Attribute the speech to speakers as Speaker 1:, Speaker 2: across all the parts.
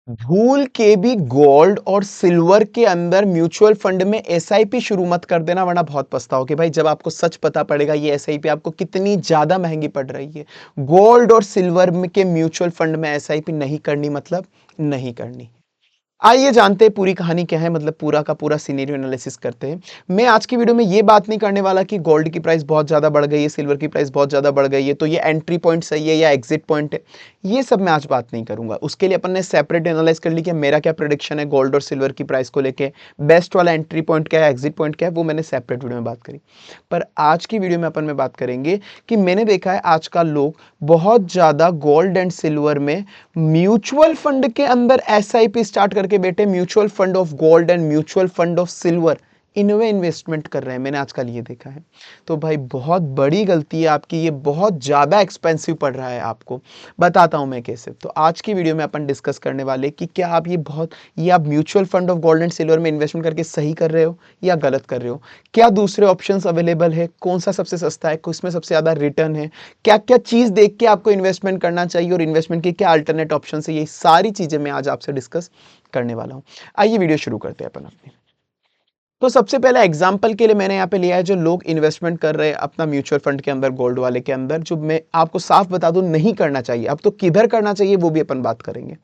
Speaker 1: भूल के भी गोल्ड और सिल्वर के अंदर म्यूचुअल फंड में एसआईपी शुरू मत कर देना, वरना बहुत पछताओगे भाई जब आपको सच पता पड़ेगा ये एसआईपी आपको कितनी ज्यादा महंगी पड़ रही है। गोल्ड और सिल्वर के म्यूचुअल फंड में एसआईपी नहीं करनी, मतलब नहीं करनी। आइए जानते हैं पूरी कहानी क्या है, मतलब पूरा का पूरा सिनेरियो एनालिसिस करते हैं। मैं आज की वीडियो में ये बात नहीं करने वाला कि गोल्ड की प्राइस बहुत ज़्यादा बढ़ गई है, सिल्वर की प्राइस बहुत ज़्यादा बढ़ गई है तो ये एंट्री पॉइंट सही है या एग्जिट पॉइंट है, ये सब मैं आज बात नहीं करूंगा। उसके लिए अपन ने सेपरेट एनालाइज कर ली कि मेरा क्या प्रोडिक्शन है गोल्ड और सिल्वर की प्राइस को लेके, बेस्ट वाला एंट्री पॉइंट क्या है, एग्जिट पॉइंट क्या है, वो मैंने सेपरेट वीडियो में बात करी। पर आज की वीडियो में अपन में बात करेंगे कि मैंने देखा है आजकल लोग बहुत ज़्यादा गोल्ड एंड सिल्वर में म्यूचुअल फंड के अंदर एसआईपी स्टार्ट करके बैठे, mutual fund of gold and mutual fund of silver, इनमें इन्वेस्टमेंट कर रहे हैं। मैंने आजकल ये देखा है। तो भाई बहुत बड़ी गलती है आपकी, ये बहुत ज़्यादा एक्सपेंसिव पड़ रहा है आपको। बताता हूं मैं कैसे। तो आज की वीडियो में अपन डिस्कस करने वाले कि क्या आप ये आप mutual fund of gold and silver में इन्वेस्टमेंट करके सही कर रहे हो या गलत कर रहे हो, क्या दूसरे ऑप्शंस अवेलेबल है, कौन सा सबसे सस्ता है, किसमें सबसे ज़्यादा रिटर्न है, क्या क्या चीज़ देख के आपको इन्वेस्टमेंट करना चाहिए और इन्वेस्टमेंट के क्या अल्टरनेट ऑप्शन है, ये सारी चीज़ें मैं आज आपसे डिस्कस करने वाला हूं। आइए वीडियो शुरू करते हैं अपन अपनी। तो सबसे पहले एग्जांपल के लिए मैंने यहाँ पे लिया है जो लोग इन्वेस्टमेंट कर रहे हैं अपना म्यूचुअल फंड के अंदर, गोल्ड वाले के अंदर, जो मैं आपको साफ बता दूं नहीं करना चाहिए। अब तो किधर करना चाहिए वो भी अपन बात करेंगे।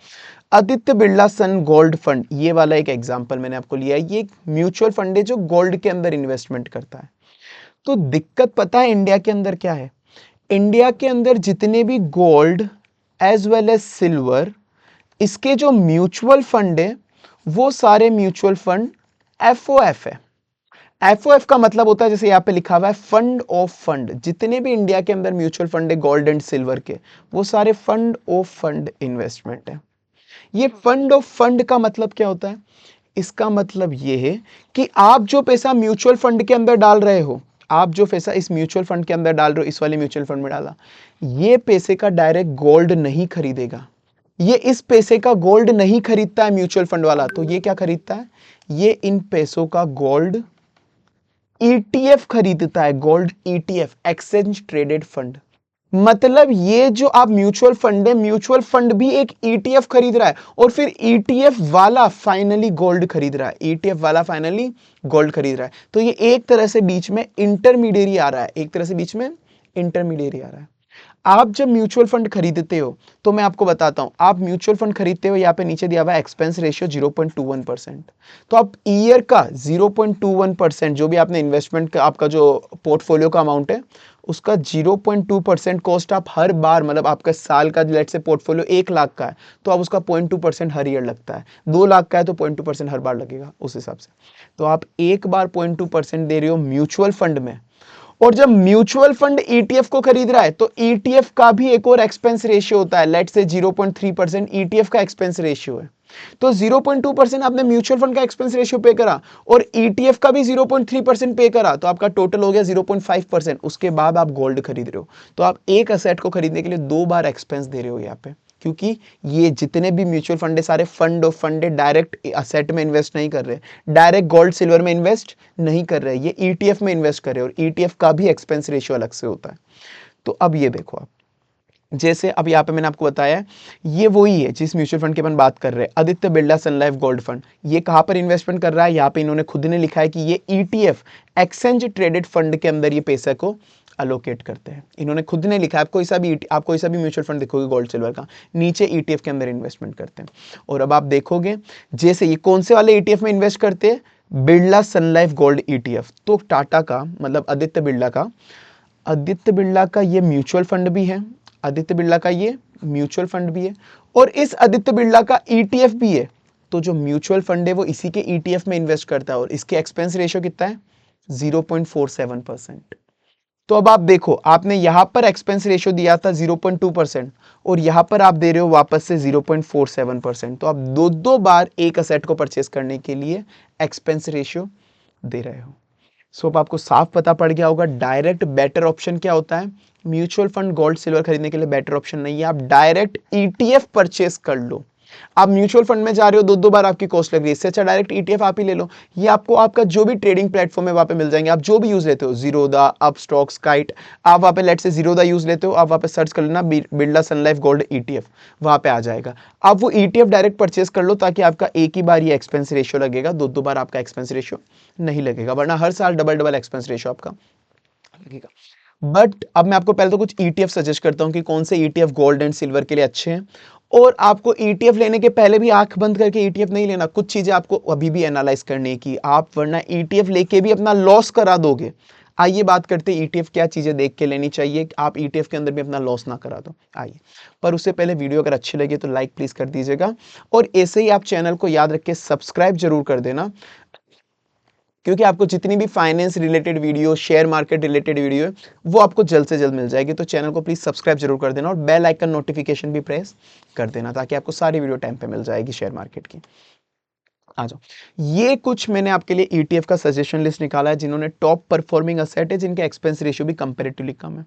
Speaker 1: आदित्य बिरला सन गोल्ड फंड, ये वाला एक एग्जांपल मैंने आपको लिया है। ये एक म्यूचुअल फंड है जो गोल्ड के अंदर इन्वेस्टमेंट करता है। तो दिक्कत पता है इंडिया के अंदर क्या है? इंडिया के अंदर जितने भी gold as well as silver, इसके जो म्यूचुअल फंड है वो सारे म्यूचुअल फंड एफओएफ है। एफओएफ का मतलब होता है, जैसे यहाँ पे लिखा हुआ है, फंड ऑफ फंड। जितने भी इंडिया के अंदर म्यूचुअल फंड है गोल्ड एंड सिल्वर के, वो सारे फंड ऑफ फंड इन्वेस्टमेंट है। ये फंड ऑफ फंड का मतलब क्या होता है? इसका मतलब ये है कि आप जो पैसा म्यूचुअल फंड के अंदर डाल रहे हो, आप जो पैसा इस म्यूचुअल फंड के अंदर डाल रहे हो, इस वाले म्यूचुअल फंड में डाला, ये पैसे का डायरेक्ट गोल्ड नहीं खरीदेगा। ये इस पैसे का गोल्ड नहीं खरीदता है म्यूचुअल फंड वाला। तो ये क्या खरीदता है? ये इन पैसों का गोल्ड ईटीएफ खरीदता है। Gold ETF, exchange traded fund. मतलब ये जो आप म्यूचुअल फंड है, म्यूचुअल फंड भी एक ईटीएफ खरीद रहा है और फिर ईटीएफ वाला फाइनली गोल्ड खरीद रहा है। ईटीएफ वाला फाइनली गोल्ड खरीद रहा है। तो ये एक तरह से बीच में इंटरमीडियरी आ रहा है, एक तरह से बीच में इंटरमीडियरी आ रहा है। आप जब म्यूचुअल फंड खरीदते हो, तो मैं आपको बताता हूं, आप म्यूचुअल फंड खरीदते हो, यहाँ पे नीचे दिया हुआ है एक्सपेंस रेशियो 0.21%। तो आप ईयर का 0.21%, जो भी आपने इन्वेस्टमेंट का आपका जो पोर्टफोलियो का अमाउंट है, उसका 0.2% कॉस्ट आप हर बार, मतलब आपका साल का लेट से पोर्टफोलियो 1 लाख का है तो आप उसका 0.2% हर ईयर लगता है। 2 लाख का है तो 0.2% हर बार लगेगा उस हिसाब से। तो आप एक बार 0.2% दे रहे हो म्यूचुअल फंड में। और जब म्यूचुअल फंड ईटीएफ को खरीद रहा है तो ईटीएफ का भी एक और एक्सपेंस रेशियो होता है, लेट से 0.3% ईटीएफ का एक्सपेंस रेशियो है। तो 0.2% आपने म्यूचुअल फंड का एक्सपेंस रेशियो पे करा और ईटीएफ का भी 0.3% पे करा, तो आपका टोटल हो गया 0.5%। उसके बाद आप गोल्ड खरीद रहे हो। तो आप एक असेट को खरीदने के लिए 2 बार एक्सपेंस दे रहे हो यहाँ पे, क्योंकि ये जितने भी म्यूचुअल फंड है सारे fund of fund direct asset में इन्वेस्ट नहीं कर रहे, डायरेक्ट गोल्ड सिल्वर में इन्वेस्ट नहीं कर रहे, ये ईटीएफ में इन्वेस्ट कर रहे और ईटीएफ का भी एक्सपेंस रेशियो अलग से होता है। तो अब ये देखो आप, जैसे अब यहाँ पे मैंने आपको बताया, ये वही है जिस म्यूचुअल फंड की अपन बात कर रहे हैं, आदित्य बिरला सन लाइफ गोल्ड फंड। ये कहाँ पर इन्वेस्टमेंट कर रहा है? यहाँ पे इन्होंने खुद ने लिखा है कि ये ईटीएफ, एक्सचेंज ट्रेडेड फंड के अंदर ये पैसे को अलोकेट करते हैं। इन्होंने खुद ने लिखा है। आप कोई सा भी म्यूचुअल फंड देखोगे गोल्ड सिल्वर का, नीचे ईटीएफ के अंदर इन्वेस्टमेंट करते हैं। और अब आप देखोगे, जैसे ये कौन से वाले ईटीएफ में इन्वेस्ट करते हैं? बिरला सन लाइफ गोल्ड ईटीएफ। तो टाटा का, मतलब आदित्य बिरला का ये म्यूचुअल फंड भी है, आदित्य बिरला का ये म्यूचुअल फंड भी है और इस आदित्य बिरला का ईटीएफ भी है। तो जो म्यूचुअल फंड है वो इसी के ईटीएफ में इन्वेस्ट करता है और इसके एक्सपेंस रेशियो कितना है? 0.47%। तो अब आप देखो, आपने यहां पर एक्सपेंस रेशियो दिया था 0.2% और यहां पर आप दे रहे हो वापस से 0.47%। तो आप दो बार एक असेट को परचेस करने के लिए एक्सपेंस रेशियो दे रहे हो। सो अब आपको साफ पता पड़ गया होगा डायरेक्ट बेटर ऑप्शन क्या होता है। म्यूचुअल फंड गोल्ड सिल्वर खरीदने के लिए बेटर ऑप्शन नहीं है, आप डायरेक्ट ईटीएफ परचेस कर लो। आप म्यूचुअल फंड में जा रहे हो, दो दो बार आपकी कॉस्ट लग रही है, इससे अच्छा डायरेक्ट ईटीएफ आप ही ले लो। ये आपको आपका जो भी ट्रेडिंग प्लेटफॉर्म है वहां पे मिल जाएंगे, आप जो भी यूज लेते हो, जीरोधा, अपस्टॉक्स, काइट, आप वहां पे लेट से जीरोधा यूज लेते हो, आप वहां पे सर्च कर लेना बिरला सन लाइफ गोल्ड ईटीएफ, वहां पे आ जाएगा। आप वो ईटीएफ डायरेक्ट परचेस कर लो, ताकि आपका एक ही बार ये एक्सपेंस रेशियो लगेगा, दो दो बार आपका एक्सपेंस रेशियो नहीं लगेगा, वरना हर साल डबल डबल एक्सपेंस रेशियो आपका लगेगा। बट अब मैं आपको पहले तो कुछ ईटीएफ सजेस्ट करता हूं कि कौन से ईटीएफ गोल्ड एंड सिल्वर के लिए अच्छे हैं। और आपको ईटीएफ लेने के पहले भी आंख बंद करके ईटीएफ नहीं लेना, कुछ चीजें आपको अभी भी एनालाइज करने की, आप वरना ईटीएफ लेके भी अपना लॉस करा दोगे। आइए बात करते हैं ईटीएफ क्या चीजें देख के लेनी चाहिए, आप ईटीएफ के अंदर भी अपना लॉस ना करा दो। आइए, पर उससे पहले वीडियो अगर अच्छी लगे तो लाइक प्लीज कर दीजिएगा, और ऐसे ही आप चैनल को याद रख के सब्सक्राइब जरूर कर देना, क्योंकि आपको जितनी भी finance related video, share market related video है, वो आपको जल्द से जल्द मिल जाएगी। तो चैनल को प्लीज सब्सक्राइब जरूर कर देना, और बेल आइकन नोटिफिकेशन भी प्रेस कर देना, ताकि आपको सारी वीडियो टाइम पे मिल जाएगी शेयर मार्केट की। आ जाओ, ये कुछ मैंने आपके लिए ईटीएफ का सजेशन लिस्ट निकाला है, जिन्होंने टॉप परफॉर्मिंग असेट है, जिनके एक्सपेंस रेशियो भी कंपेरेटिवली कम है।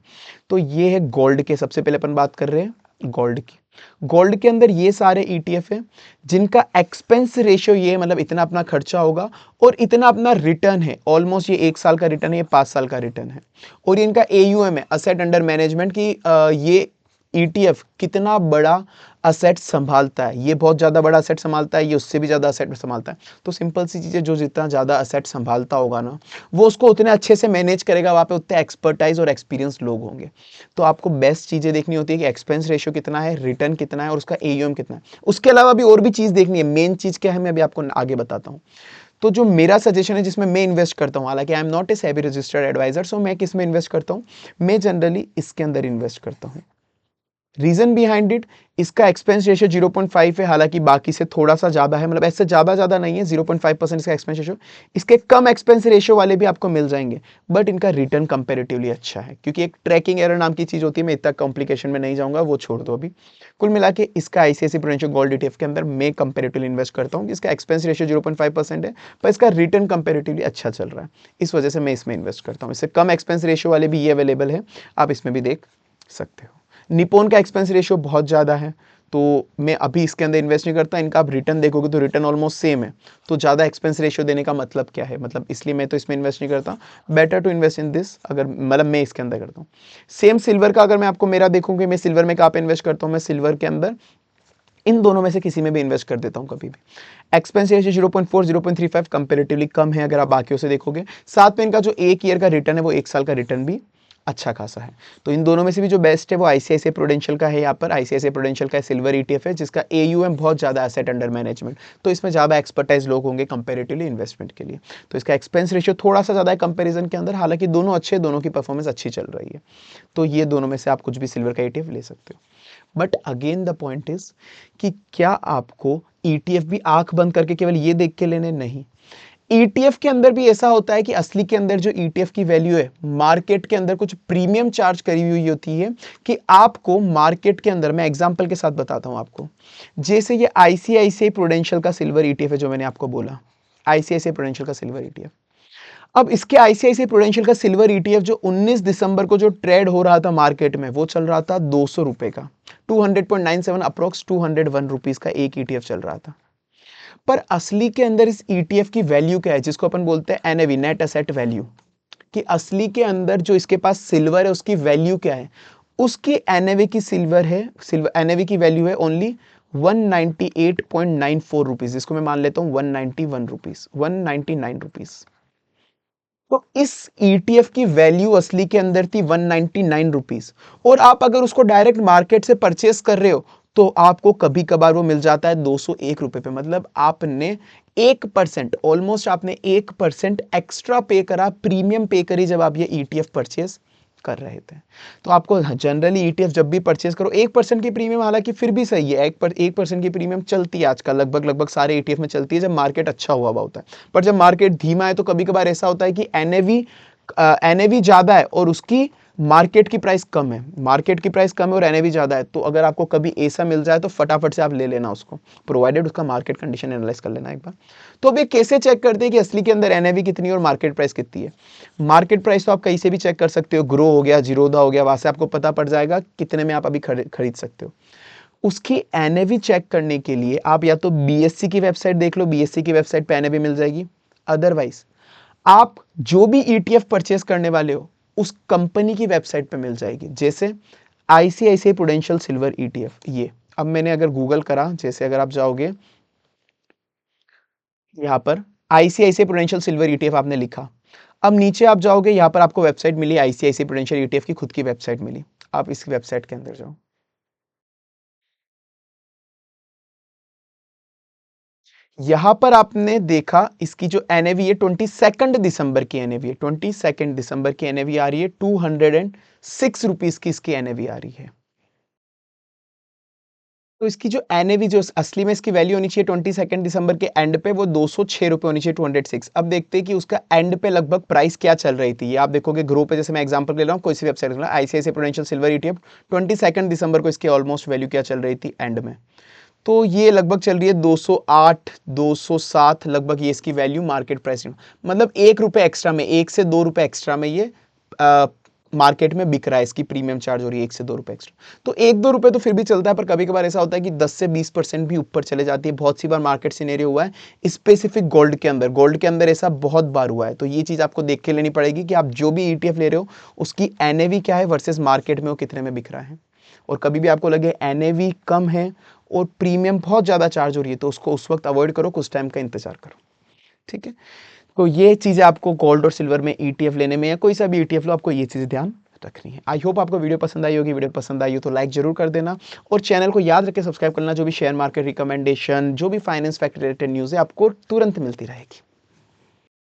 Speaker 1: तो ये है गोल्ड के, सबसे पहले अपन बात कर रहे हैं गोल्ड की। गोल्ड के अंदर ये सारे ईटीएफ है जिनका एक्सपेंस रेशियो ये मतलब इतना अपना खर्चा होगा और इतना अपना रिटर्न है, ऑलमोस्ट ये 1 साल का रिटर्न है, ये 5 साल का रिटर्न है। और ये इनका एयूएम है, असेट अंडर मैनेजमेंट की, ये ईटीएफ कितना बड़ा असेट संभालता है, ये बहुत ज़्यादा बड़ा असेट संभालता है, ये उससे भी ज़्यादा असेट संभालता है। तो सिंपल सी चीज़ है, जो जितना ज़्यादा असेट संभालता होगा ना, वो उसको उतने अच्छे से मैनेज करेगा, वहाँ पे उतने एक्सपर्टाइज और एक्सपीरियंस लोग होंगे। तो आपको बेस्ट चीज़ें देखनी होती है कि एक्सपेंस रेशियो कितना है, रिटर्न कितना है, और उसका एयूएम कितना है। उसके अलावा भी और भी चीज़ देखनी है, मेन चीज़ क्या है मैं अभी आपको आगे बताता हूँ। तो जो मेरा सजेशन है जिसमें मैं इन्वेस्ट करता हूँ, हालांकि I am not a SEBI registered advisor, so मैं किस में इन्वेस्ट करता हूँ, मैं जनरली इसके अंदर इन्वेस्ट करता हूँ। रीजन बिहाइंड इट, इसका एक्सपेंस रेशियो 0.5 है, हालांकि बाकी से थोड़ा सा ज्यादा है, मतलब ऐसे ज्यादा नहीं है, 0.5% इसका एक्सपेंस रेशियो। इसके कम एक्सपेंस रेशियो वाले भी आपको मिल जाएंगे, बट इनका रिटर्न कंपैरेटिवली अच्छा है, क्योंकि एक ट्रैकिंग एरर नाम की चीज होती है, मैं इतना कॉम्प्लिकेशन में नहीं जाऊंगा, वो छोड़ दो अभी। कुल मिला के इसका आईसीआईसी प्रूडेंशियल गोल्ड ईटीएफ के अंदर मैं कंपैरेटिवली इन्वेस्ट करता हूँ। इसका एक्सपेंस रेशियो 0.5% है, पर इसका रिटर्न कंपैरेटिवली अच्छा चल रहा है, इस वजह से मैं इसमें इन्वेस्ट करता हूँ। इससे कम एक्सपेंस रेशियो वाले भी ये अवेलेबल है, आप इसमें भी देख सकते हो। निपोन का एक्सपेंस रेशियो बहुत ज़्यादा है, तो मैं अभी इसके अंदर इन्वेस्ट नहीं करता। इनका आप रिटर्न देखोगे तो रिटर्न ऑलमोस्ट सेम है, तो ज़्यादा एक्सपेंस रेशियो देने का मतलब क्या है, मतलब इसलिए मैं तो इसमें इन्वेस्ट नहीं करता। Better to invest in this, अगर मतलब मैं इसके अंदर करता हूँ। सेम सिल्वर का अगर मैं आपको मेरा देखूंगी, मैं सिल्वर में कहाँ पे इन्वेस्ट करता हूँ, मैं सिल्वर के अंदर इन दोनों में से किसी में भी इन्वेस्ट कर देता हूँ कभी भी। एक्सपेंस रेशियो 0.4 0.35 कंपेरेटिवली कम है अगर आप बाकियों से देखोगे। साथ में इनका जो 1 ईयर का रिटर्न है, वो 1 साल का रिटर्न भी अच्छा खासा है। तो इन दोनों में से भी जो बेस्ट है वो आईसीआईसीआई प्रूडेंशियल का है। यहाँ पर आईसीआईसीआई प्रूडेंशियल का सिल्वर ईटीएफ है, जिसका एयूएम बहुत ज़्यादा एसेट अंडर मैनेजमेंट, तो इसमें ज़्यादा एक्सपर्टाइज लोग होंगे कंपेरेटिवली इन्वेस्टमेंट के लिए। तो इसका एक्सपेंस रेशियो थोड़ा सा ज़्यादा है कंपेरिजन के अंदर, हालांकि दोनों अच्छे, दोनों की परफॉर्मेंस अच्छी चल रही है। तो ये दोनों में से आप कुछ भी सिल्वर का ईटीएफ ले सकते हो। But again the point is कि क्या आपको ईटीएफ भी आंख बंद करके केवल ये देख के लेने, नहीं। ईटीएफ के अंदर भी ऐसा होता है कि असली के अंदर जो ईटीएफ की वैल्यू है, मार्केट के अंदर कुछ प्रीमियम चार्ज करी हुई होती है कि आपको मार्केट के अंदर, मैं एग्जांपल के साथ बताता हूं आपको। जैसे ये आईसीआईसीआई प्रूडेंशियल का सिल्वर ईटीएफ है, जो मैंने आपको बोला, आईसीआईसीआई प्रूडेंशियल का सिल्वर ईटीएफ। अब इसके आईसीआईसीआई प्रूडेंशियल का सिल्वर ईटीएफ जो 19 दिसंबर को जो ट्रेड हो रहा था मार्केट में, वो चल रहा था 200 रुपए का, 200.97 अप्रोक्स 201 रुपीज का एक ईटीएफ चल रहा था। पर असली के अंदर इस ईटीएफ की वैल्यू क्या है, जिसको अपन बोलते हैं एनएवी, नेट एसेट वैल्यू, कि असली के अंदर जो इसके पास सिल्वर है उसकी वैल्यू क्या है। उसकी एनएवी की सिल्वर है, सिल्वर एनएवी की वैल्यू है ओनली 198.94 रुपीज, जिसको मैं मान लेता हूं 191 रुपीज, 199 रुपीज। तो इस ईटीएफ की वैल्यू असली के अंदर थी 199 रुपीज, और आप अगर उसको डायरेक्ट मार्केट से परचेस कर रहे हो तो आपको कभी कभार वो मिल जाता है 201 रुपए पे। मतलब आपने 1%, ऑलमोस्ट आपने 1% एक्स्ट्रा पे करा, प्रीमियम पे करी जब आप ये ईटीएफ परचेस कर रहे थे। तो आपको जनरली ईटीएफ जब भी परचेस करो, 1% की प्रीमियम हालांकि फिर भी सही है, 1% की प्रीमियम चलती है आजकल, लगभग सारे ईटीएफ में चलती है जब मार्केट अच्छा हुआ होता है। पर जब मार्केट धीमा है तो कभी कभार ऐसा होता है कि एनएवी ज्यादा है और उसकी मार्केट की प्राइस कम है, मार्केट की प्राइस कम है और एनएवी ज्यादा है। तो अगर आपको कभी ऐसा मिल जाए तो फटाफट से आप ले लेना उसको, प्रोवाइडेड उसका मार्केट कंडीशन एनालाइज कर लेना एक बार। तो अब ये कैसे चेक करते हैं कि असली के अंदर एनएवी कितनी है और मार्केट प्राइस कितनी है। मार्केट प्राइस तो आप कहीं से भी चेक कर सकते हो, ग्रो हो गया, जीरोधा हो गया, वहां से आपको पता पड़ जाएगा कितने में आप अभी खरीद सकते हो। उसकी एनएवी चेक करने के लिए आप या तो बीएससी की वेबसाइट देख लो, बीएससी की वेबसाइट पे एनएवी मिल जाएगी। अदरवाइज आप जो भी ईटीएफ परचेस करने वाले हो उस कंपनी की वेबसाइट पे मिल जाएगी, जैसे आईसीआईसीआई प्रूडेंशियल सिल्वर ईटीएफ। ये अब मैंने अगर गूगल करा, जैसे अगर आप जाओगे यहाँ पर आईसीआईसीआई प्रूडेंशियल सिल्वर ईटीएफ आपने लिखा, अब नीचे आप जाओगे, यहाँ पर आपको वेबसाइट मिली आईसीआईसीआई प्रूडेंशियल ईटीएफ की खुद की वेबसाइट मिली। आप इस वेबसाइट के अंदर जाओ, यहां पर आपने देखा इसकी जो एनएवी है 22 दिसंबर की एनएवी है, 22 दिसंबर की एनएवी आ रही है 206 रुपीज की इसकी एनएवी आ रही है। तो इसकी जो एनएवी जो असली में इसकी वैल्यू होनी चाहिए 22 दिसंबर के एंड पे वो 206 रुपए होनी चाहिए, 206। अब देखते हैं कि उसका एंड पे लगभग प्राइस क्या चल रही थी। ये आप देखोगे ग्रुप पे, जैसे मैं एग्जांपल ले रहा हूँ कोई सी website ICICI Prudential Silver ETF 22 दिसंबर को इसकी ऑलमोस्ट वैल्यू क्या चल रही थी एंड में, तो ये लगभग चल रही है 208 207 लगभग ये इसकी वैल्यू मार्केट प्राइस, मतलब 1 रुपए एक्स्ट्रा में, 1 से 2 रुपए एक्स्ट्रा में ये मार्केट में बिक रहा है, इसकी प्रीमियम चार्ज हो रही है 1 से 2 रुपए एक्स्ट्रा। तो 1-2 रुपए तो फिर भी चलता है, पर कभी कभार ऐसा होता है कि 10 से 20% भी ऊपर चले जाती है। बहुत सी बार मार्केट सिनेरियो हुआ है स्पेसिफिक गोल्ड के अंदर, गोल्ड के अंदर ऐसा बहुत बार हुआ है। तो ये चीज आपको देख के लेनी पड़ेगी कि आप जो भी ईटीएफ ले रहे हो उसकी एनएवी क्या है वर्सेस मार्केट में वो कितने में बिक रहा है। और कभी भी आपको लगे एनएवी कम है और प्रीमियम बहुत ज़्यादा चार्ज हो रही है तो उसको उस वक्त अवॉइड करो, कुछ टाइम का इंतजार करो। ठीक है, तो ये चीज़ें आपको गोल्ड और सिल्वर में ईटीएफ लेने में या कोई सा भी ईटीएफ लो, आपको ये चीज़ें ध्यान रखनी है। आई होप आपको वीडियो पसंद आई होगी। वीडियो पसंद आई हो तो लाइक जरूर कर देना और चैनल को याद रख के सब्सक्राइब करना। जो भी शेयर मार्केट रिकमेंडेशन, जो भी फाइनेंस फैक्ट रिलेटेड न्यूज़ है आपको तुरंत मिलती रहेगी।